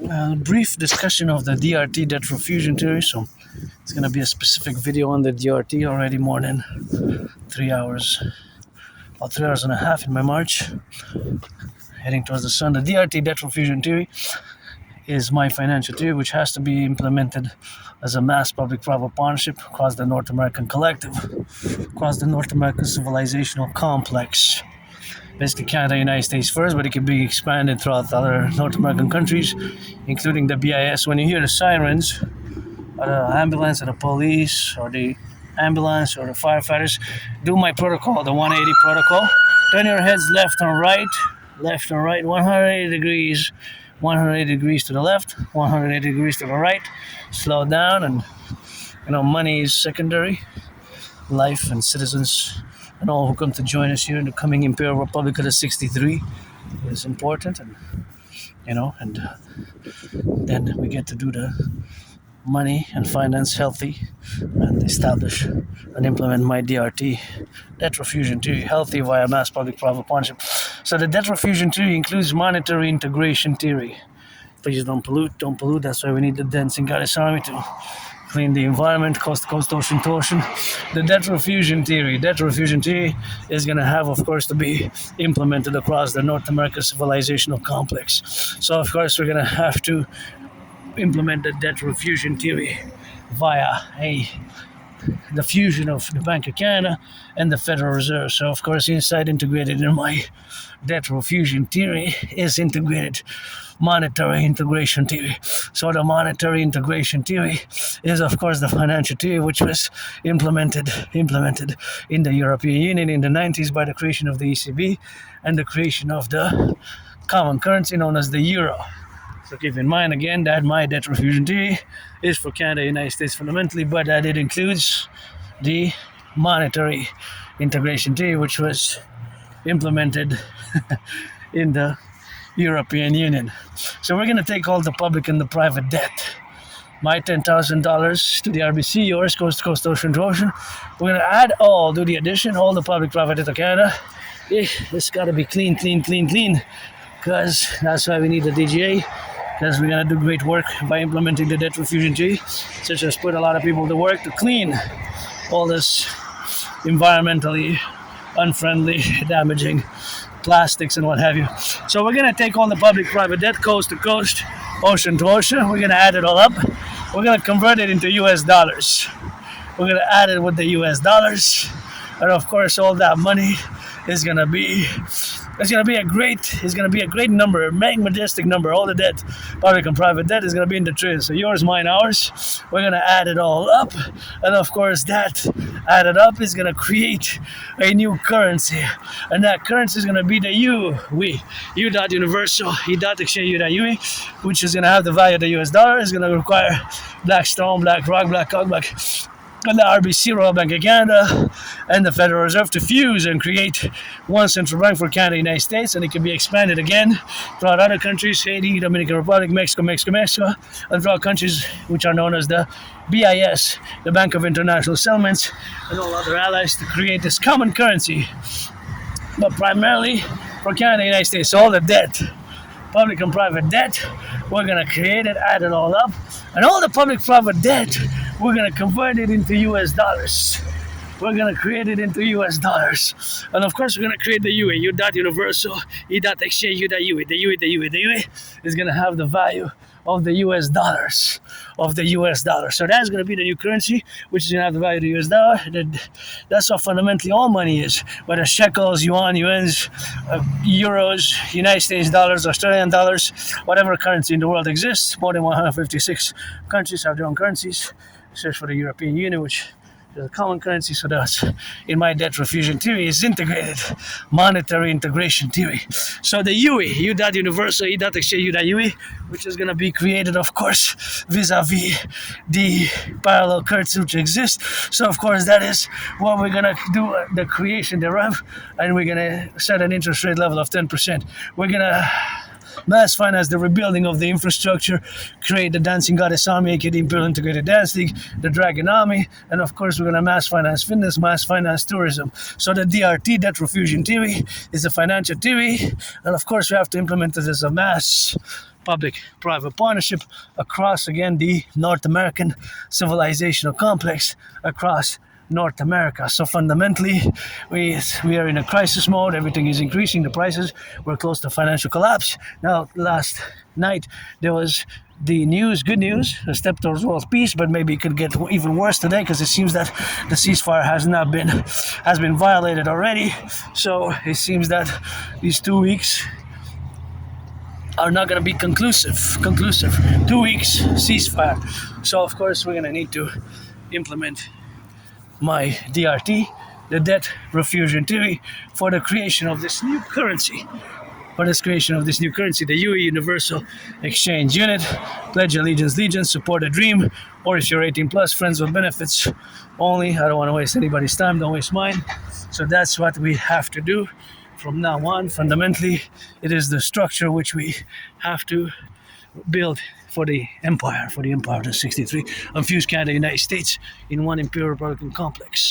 A brief discussion of the DRT debt refusion theory. So it's going to be a specific video on the DRT, already more than 3 hours, about 3 hours and a half in my march, heading towards the sun. The DRT debt refusion theory is my financial theory, which has to be implemented as a mass public-private partnership across the North American collective, across the North American civilizational complex. Basically Canada, United States first, but it can be expanded throughout other North American countries, including the BIS. When you hear the sirens, or the ambulance, or the police, or the ambulance, or the firefighters, do my protocol, the 180 protocol. Turn your heads left and right, 180 degrees, 180 degrees to the left, 180 degrees to the right. Slow down, and money is secondary. Life and citizens and all who come to join us here in the coming Imperial Republic of the 63 is important, and then we get to do the money and finance healthy and establish and implement my DRT debt refusion theory healthy via mass public-private partnership. So the debt refusion theory includes monetary integration theory. Please don't pollute. That's why we need the dense and goddess army to clean the environment, coast to coast, ocean to ocean. The debt refusion theory is going to have, of course, to be implemented across the North American civilizational complex. So, of course, we're going to have to implement the debt refusion theory via the fusion of the Bank of Canada and the Federal Reserve. So, of course, inside integrated in my debt refusion theory is integrated monetary integration theory. So the monetary integration theory is, of course, the financial theory which was implemented in the European Union in the 90s by the creation of the ECB and the creation of the common currency known as the euro. So keep in mind again that my debt refusion theory is for Canada, United States fundamentally, but that it includes the monetary integration theory which was implemented in the European Union. So we're going to take all the public and the private debt. My $10,000 to the RBC, yours coast to coast, ocean to ocean. We're going to do the addition, all the public private debt to Canada. It's got to be clean, because that's why we need the DGA, because we're going to do great work by implementing the debt refusion theory, such as put a lot of people to work to clean all this environmentally unfriendly, damaging plastics and what have you. So we're going to take all the public-private debt coast to coast, ocean to ocean. We're going to add it all up. We're going to convert it into US dollars. We're going to add it with the US dollars. And of course, all that money is going to be a great number, a majestic number. All the debt, public and private debt, is going to be in the trillions. So yours, mine, ours. We're going to add it all up. And of course, that added up is going to create a new currency. And that currency is going to be the U dot universal, E dot exchange, U dot UE, which is going to have the value of the US dollar. It's going to require black stone, black rock, black cock, black, and the RBC, Royal Bank of Canada, and the Federal Reserve to fuse and create one central bank for Canada, United States, and it can be expanded again throughout other countries, Haiti, Dominican Republic, Mexico, and throughout countries which are known as the BIS, the Bank of International Settlements, and all other allies to create this common currency, but primarily for Canada, United States. So all the debt, public and private debt, we're going to create it, add it all up, and all the public-private debt, we're going to convert it into US dollars. We're going to create it into US dollars. And of course, we're going to create the UE, U dot universal, E dot exchange, U dot UE. The UE is going to have the value of the US dollars, So that's going to be the new currency, which is going to have the value of the US dollar. That's what fundamentally all money is, whether shekels, yuans, euros, United States dollars, Australian dollars, whatever currency in the world exists. More than 156 countries have their own currencies, except for the European Union, which is a common currency. So that's, in my debt refusion theory, is integrated monetary integration theory. So the UE, U dot universal, E dot exchange, U dot UE, which is going to be created, of course, vis-a-vis the parallel currency which exists. So, of course, that is what we're going to do, the creation thereof, and we're going to set an interest rate level of 10%. We're going to mass finance the rebuilding of the infrastructure, create the Dancing Goddess Army, aka the Imperial Integrated Dance League, the Dragon Army, and of course we're going to mass finance fitness, mass finance tourism. So the DRT, debt refusion theory, is a financial theory, and of course we have to implement it as a mass public-private partnership across, again, the North American civilizational complex across North America. So fundamentally, we are in a crisis mode. Everything is increasing, the prices. We're close to financial collapse. Now, last night, there was the news, good news, a step towards world peace, but maybe it could get even worse today because it seems that the ceasefire has been violated already. So it seems that these 2 weeks are not going to be conclusive. 2 weeks ceasefire. So of course we're going to need to implement my DRT, the debt refusion theory, for the creation of this new currency. The UE Universal Exchange Unit. Pledge allegiance, support a dream, or if you're 18 plus, friends with benefits only. I don't want to waste anybody's time, don't waste mine. So that's what we have to do from now on. Fundamentally, it is the structure which we have to build for the empire of the 63 unfused Canada, United States in one imperial republican complex.